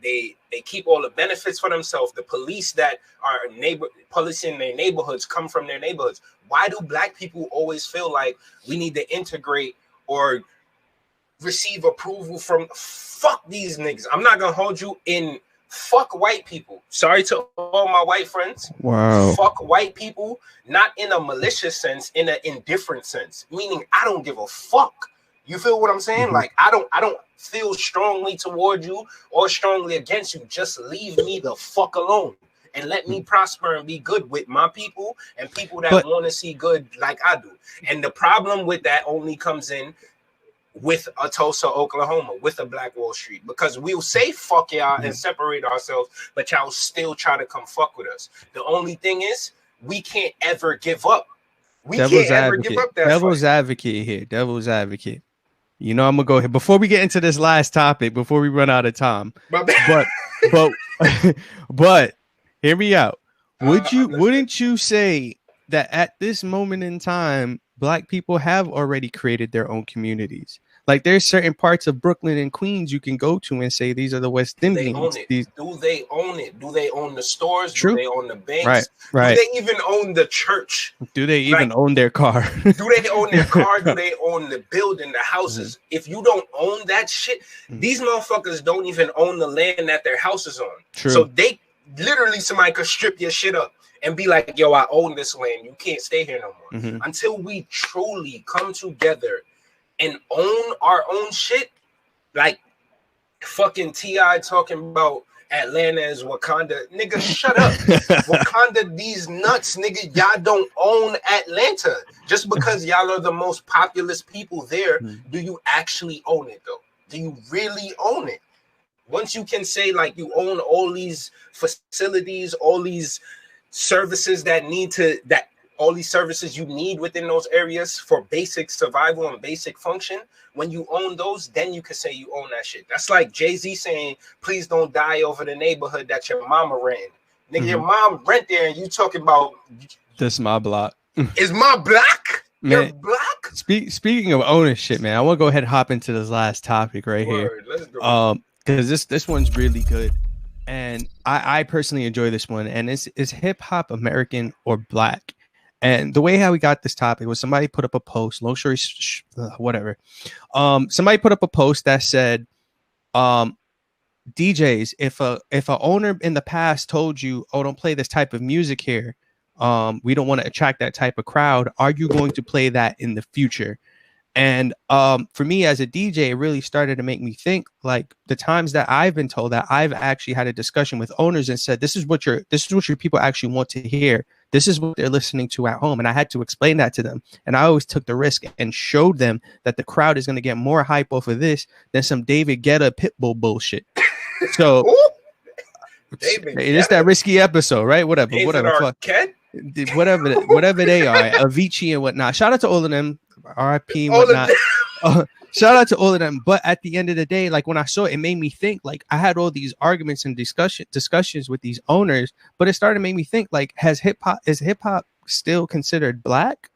keep all the benefits for themselves. The police that are policing their neighborhoods come from their neighborhoods. Why do black people always feel like we need to integrate or receive approval from? Fuck these niggas. I'm not gonna hold you in. Fuck white people. Sorry to all my white friends. Wow. Fuck white people, not in a malicious sense, in an indifferent sense. Meaning I don't give a fuck. You feel what I'm saying? Like I don't feel strongly toward you or strongly against you. Just leave me the fuck alone and let me prosper and be good with my people and people that want to see good like I do. And the problem with that only comes in with a Tulsa, Oklahoma, with a Black Wall Street, because we'll say fuck y'all and separate ourselves, but y'all still try to come fuck with us. The only thing is, we can't ever give up. We can't ever give up that Devil's advocate here. Devil's advocate. You know, I'm gonna go ahead before we get into this last topic, before we run out of time. But hear me out. Wouldn't you say that at this moment in time, black people have already created their own communities? Like there's certain parts of Brooklyn and Queens you can go to and say these are the West Indians. Do they own it? Do they own the stores? True. Do they own the banks? Right. Do they even own the church? Do they even own their car? Do they own their car? Do they own the building, the houses? If you don't own that shit, these motherfuckers don't even own the land that their house is on. True. So they literally, somebody could strip your shit up and be like, yo, I own this land. You can't stay here no more. Until we truly come together and own our own shit, like fucking T.I. talking about Atlanta is Wakanda. Nigga, shut up. Wakanda, these nuts, nigga, y'all don't own Atlanta. Just because y'all are the most populous people there, do you actually own it, though? Do you really own it? Once you can say, like, you own all these facilities, all these services all these services you need within those areas for basic survival and basic function, when you own those, then you can say you own that shit. That's like Jay-Z saying, please don't die over the neighborhood that your mama ran. Nigga, your mom rent there and you talking about this is my block. Is my block? Man, your block? Speaking of ownership, man, I want to go ahead and hop into this last topic right here. Let's go. Because this one's really good. And I personally enjoy this one. And it's hip hop American or black? And the way how we got this topic was somebody put up a post, long story, whatever. Somebody put up a post that said, DJs, if a owner in the past told you, oh, don't play this type of music here, we don't want to attract that type of crowd, are you going to play that in the future? And for me as a DJ, it really started to make me think, like the times that I've been told that I've actually had a discussion with owners and said, this is what your people actually want to hear. This is what they're listening to at home. And I had to explain that to them. And I always took the risk and showed them that the crowd is going to get more hype off of this than some David Guetta Pitbull bullshit. So it is that risky episode, right? Whatever. Whatever they are, Avicii and whatnot. Shout out to all of them, RIP and whatnot. Shout out to all of them. But at the end of the day, like when I saw it, it made me think. Like I had all these arguments and discussions with these owners, but it started to make me think. Like, is hip hop still considered black,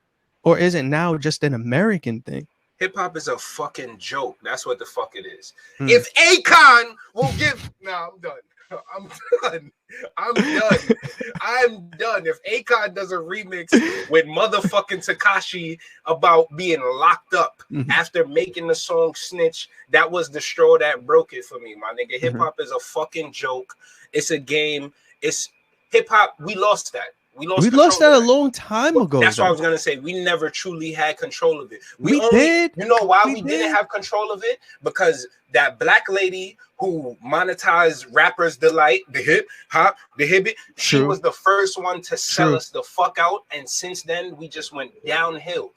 or is it now just an American thing? Hip hop is a fucking joke. That's what the fuck it is. If Akon will give, I'm done. I'm done. I'm done. If Akon does a remix with motherfucking Tekashi about being locked up after making the song Snitch, that was the straw that broke it for me, my nigga. Hip hop is a fucking joke. It's a game. It's hip hop. We lost that. We lost that a long time ago. That's what I was gonna say. We never truly had control of it. We did. You know why we didn't have control of it? Because that black lady who monetized Rappers Delight, the hip hop, the hibbit, she was the first one to sell us the fuck out. And since then, we just went downhill.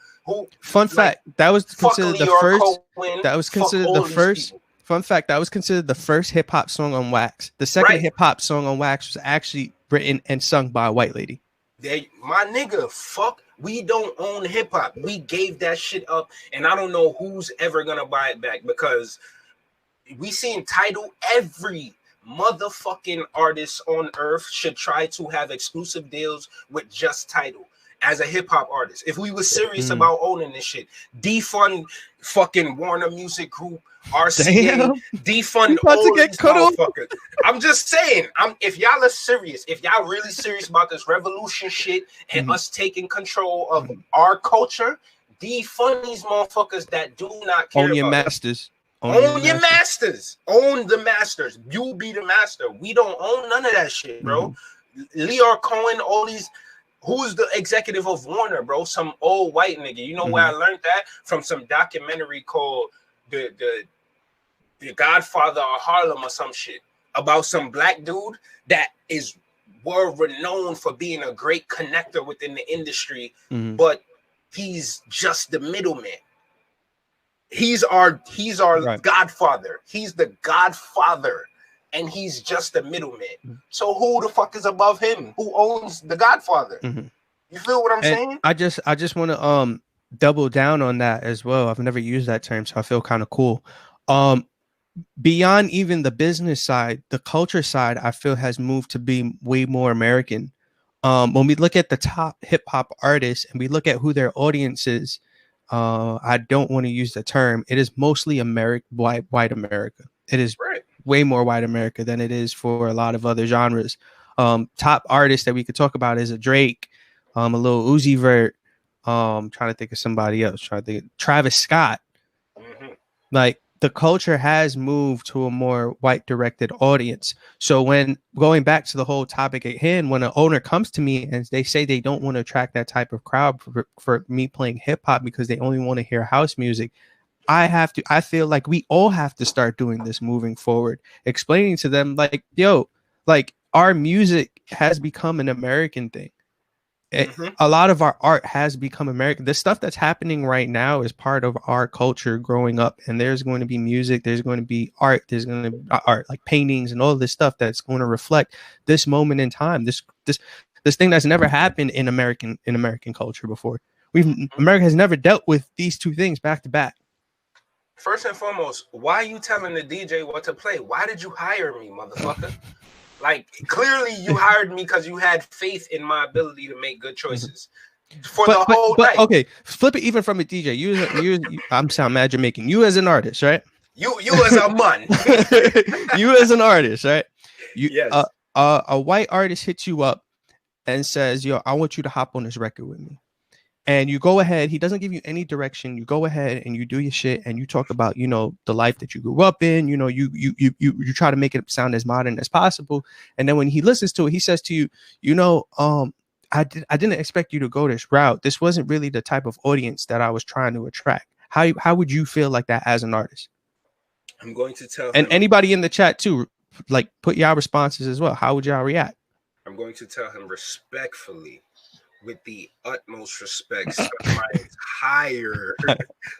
Fun fact, that was considered the first. That was considered the first. Fun fact, that was considered the first hip hop song on wax. The second hip hop song on wax was actually written and sung by a white lady. My nigga, fuck, we don't own hip hop. We gave that shit up, and I don't know who's ever gonna buy it back because we seen Tidal. Every motherfucking artist on earth should try to have exclusive deals with just Tidal as a hip hop artist. If we were serious about owning this shit, defund fucking Warner Music Group, RCA, defund all these motherfuckers. I'm just saying, if y'all are serious, if y'all really serious about this revolution shit and us taking control of our culture, defund these motherfuckers that do not care. Own your masters. Own your masters. Own the masters. You be the master. We don't own none of that shit, bro. Leor Cohen, all these. Who's the executive of Warner, bro? Some old white nigga. You know where I learned that? From some documentary called the Godfather of Harlem or some shit, about some black dude that is renowned for being a great connector within the industry, but he's just the middleman. He's our godfather. He's the godfather, and he's just the middleman. So who the fuck is above him? Who owns the godfather? You feel what I'm saying? I just want to double down on that as well. I've never used that term, so I feel kind of cool. Beyond even the business side, the culture side, I feel has moved to be way more American. When we look at the top hip hop artists and we look at who their audience is, I don't want to use the term. It is mostly white America. It is way more white America than it is for a lot of other genres. Top artists that we could talk about is a Drake, a little Uzi Vert. Trying to think of somebody else. Travis Scott. Like, the culture has moved to a more white directed audience. So when going back to the whole topic at hand, when an owner comes to me and they say they don't want to attract that type of crowd for me playing hip hop because they only want to hear house music, I feel like we all have to start doing this moving forward, explaining to them like, yo, like our music has become an American thing. A lot of our art has become American. The stuff that's happening right now is part of our culture growing up, and there's going to be music, there's going to be art, there's going to be art like paintings and all this stuff that's going to reflect this moment in time, this thing that's never happened in American culture before. America has never dealt with these two things back to back. First and foremost, why are you telling the DJ what to play? Why did you hire me, motherfucker? Like, clearly you hired me because you had faith in my ability to make good choices for the whole night. Okay, flip it even from a DJ. You I'm sound mad Jamaican. You as an artist, right? You as a man. You as an artist, right? Yes. A white artist hits you up and says, yo, I want you to hop on this record with me. And you go ahead, he doesn't give you any direction. You go ahead and you do your shit and you talk about, you know, the life that you grew up in, you know, you try to make it sound as modern as possible. And then when he listens to it, he says to you, you know, I didn't expect you to go this route. This wasn't really the type of audience that I was trying to attract. How would you feel like that as an artist? I'm going to tell and him, anybody in the chat too, like put y'all responses as well. How would y'all react? I'm going to tell him respectfully, with the utmost respect, my entire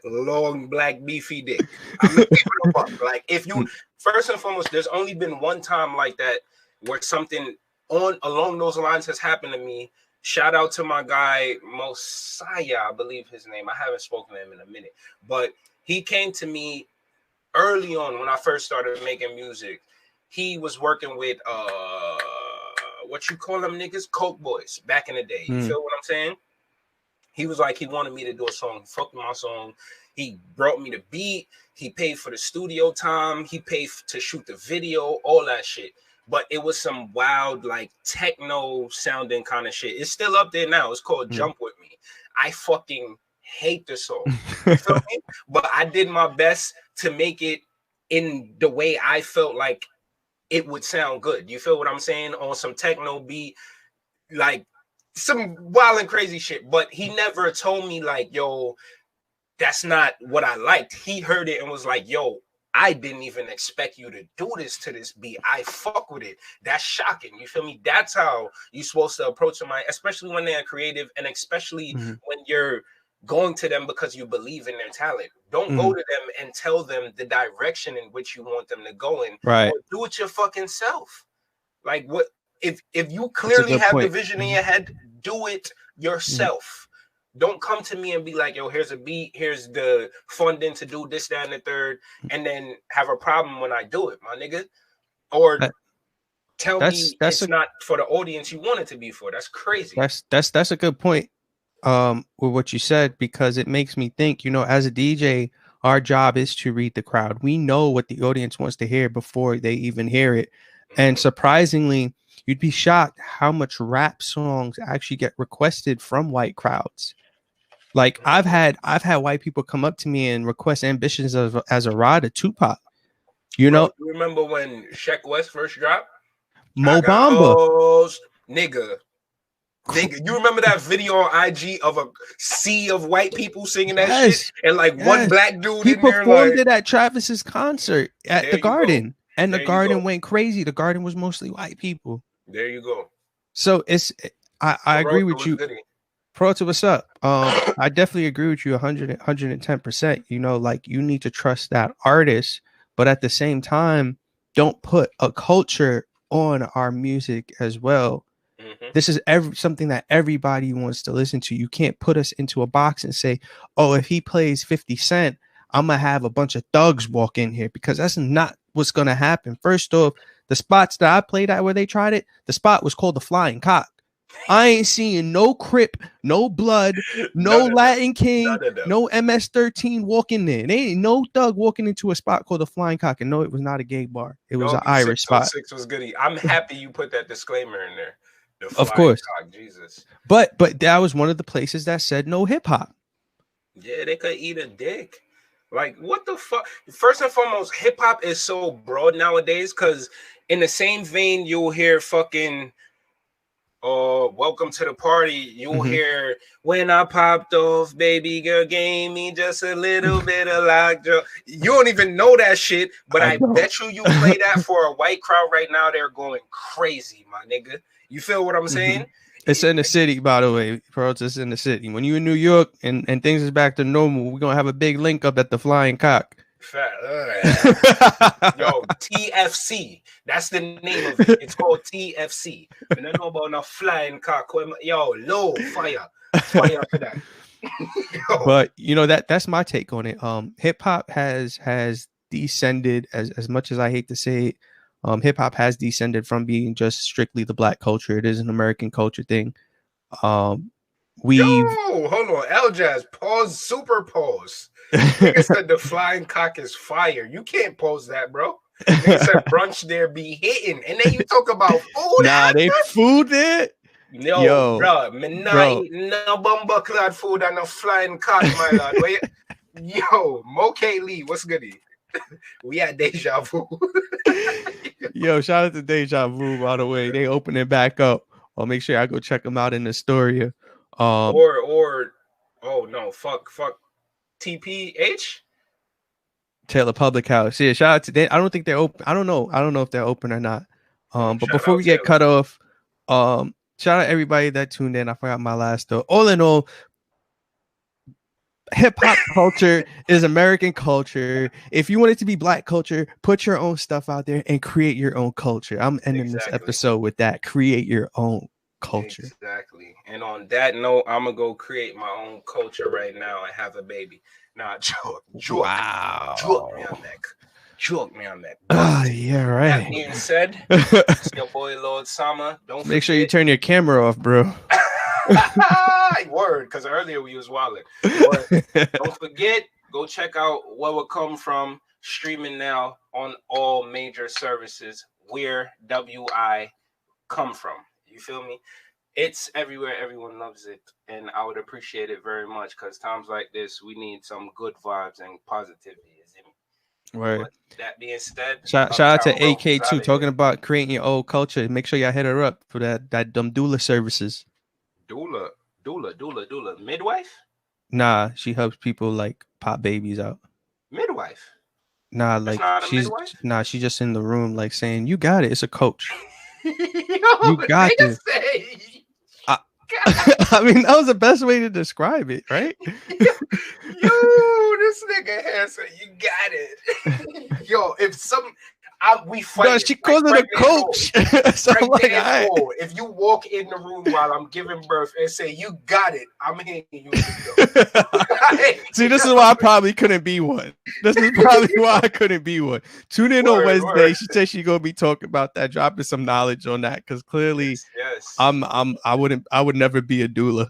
long black beefy dick. I'm gonna keep it up. Like, if you first and foremost, there's only been one time like that where something along those lines has happened to me Shout out to my guy Mosiah, I believe his name. I haven't spoken to him in a minute, but he came to me early on when I first started making music. He was working with what you call them niggas, Coke Boys back in the day. You feel what I'm saying? He was like, he wanted me to do a song, fuck my song. He brought me the beat. He paid for the studio time. He paid to shoot the video, all that shit. But it was some wild, like techno sounding kind of shit. It's still up there now. It's called Jump With Me. I fucking hate the song. You feel me? But I did my best to make it in the way I felt like it would sound good. You feel what I'm saying? On some techno beat, like some wild and crazy shit. But he never told me like, yo, that's not what I liked. He heard it and was like, yo, I didn't even expect you to do this to this beat. I fuck with it. That's shocking. You feel me? That's how you're supposed to approach somebody, especially when they're creative and especially when you're going to them because you believe in their talent. Don't go to them and tell them the direction in which you want them to go in. Right. Or do it your fucking self. Like what if you clearly have the vision in your head, do it yourself. Don't come to me and be like, yo, here's a beat, here's the funding to do this, that, and the third, and then have a problem when I do it, my nigga. Or tell me it's not for the audience you want it to be for. That's crazy. That's a good point with what you said, because it makes me think, you know, as a DJ, our job is to read the crowd. We know what the audience wants to hear before they even hear it. And surprisingly, you'd be shocked how much rap songs actually get requested from white crowds. Like I've had white people come up to me and request Ambitions as a ride to Tupac. You know, you remember when Sheck West first dropped? Mo Bamba. Nigga. You remember that video on IG of a sea of white people singing that shit? And like one black dude he in there performed like, it at Travis's concert at the Garden. And the Garden went crazy. The Garden was mostly white people. There you go. So it's I agree with you. Pro to what's up? I definitely agree with you 110%. You know, like you need to trust that artist, but at the same time, don't put a culture on our music as well. This is something that everybody wants to listen to. You can't put us into a box and say, oh, if he plays 50 Cent, I'm gonna have a bunch of thugs walk in here, because that's not what's gonna happen. First off, the spots that I played at where they tried it, the spot was called the Flying Cock. I ain't seeing no Crip, no Blood, no Latin King, no MS-13 walking there. There ain't no thug walking into a spot called the Flying Cock. And no, it was not a gay bar. It was an Irish spot. 606 was goody. I'm happy you put that disclaimer in there. Of course. Cock, Jesus. But that was one of the places that said no hip hop. Yeah, they could eat a dick. Like, what the fuck? First and foremost, hip hop is so broad nowadays, because in the same vein, you'll hear fucking welcome to the party. You'll hear when I popped off, baby girl gave me just a little bit of lockjaw. You don't even know that shit, but I bet you play that for a white crowd right now, they're going crazy, my nigga. You feel what I'm saying? It's in the city, by the way, bro. It's in the city. When you in New York and things is back to normal, we're gonna have a big link up at the Flying Cock. Yo, TFC. That's the name of it. It's called TFC. And I know about no Flying Cock. Yo, low fire for that. But you know that's my take on it. Hip hop has descended, as much as I hate to say it. Hip hop has descended from being just strictly the black culture. It is an American culture thing. Hold on, L Jazz, pause, super pause. Nigga said the Flying Cock is fire. You can't pose that, bro. Nigga said brunch there be hitting, and then you talk about food. Nah, they food it. Yo, bro, me not eat no bumper clad food and no Flying Cock, my lord. Wait, yo, Mo K. Lee, what's goody? We at Deja Vu. Yo, shout out to Deja Vu, by the way. They open it back up. I'll make sure I go check them out in Astoria. Or oh no, fuck TPH Taylor Public House. Yeah, shout out to them. I don't think they're open. I don't know if they're open or not. But before we get cut off, shout out everybody that tuned in. I forgot my last though. All in all, hip hop culture is American culture. If you want it to be black culture, put your own stuff out there and create your own culture. I'm ending this episode with that. Create your own. culture. Exactly. And on that note, I'm gonna go create my own culture right now and have a baby. Nah, joke. Wow. Joke me on that. Joke me on that. Yeah, That right. being said, it's your boy Lord Sama. Don't Make sure you turn your camera off, bro. Word, because earlier we was wilding. But don't forget, go check out What Will Come From, streaming now on all major services. Where WI come from. You feel me? It's everywhere. Everyone loves it. And I would appreciate it very much, because times like this, we need some good vibes and positivity. Right. But that being said, Shout out to Uptown AK too, talking about creating your old culture. Make sure y'all hit her up for that dumb doula services. Doula, midwife. Nah, she helps people like pop babies out. Midwife. Nah, That's like not a she's midwife? she's just in the room like saying, "You got it." It's a coach. Yo, You got this. I mean, that was the best way to describe it, right? Yo, this nigga handsome. You got it. Yo, if we fight. No, she calls it a coach. So I'm like, if you walk in the room while I'm giving birth and say you got it, I'm hitting you. See, this is why I probably couldn't be one. This is probably why I couldn't be one. Tune in on Wednesday. She said she's gonna be talking about that, dropping some knowledge on that, because clearly, yes. I would never be a doula.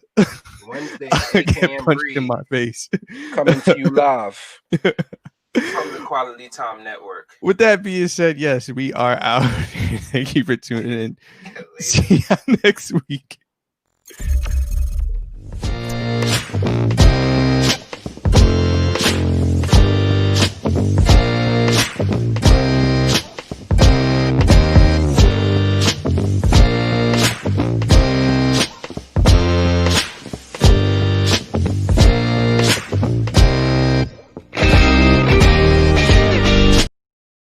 Wednesday, I get punched in my face. Coming to you live from the Quality Time Network. With that being said, yes, we are out. Thank you for tuning in. See you next week.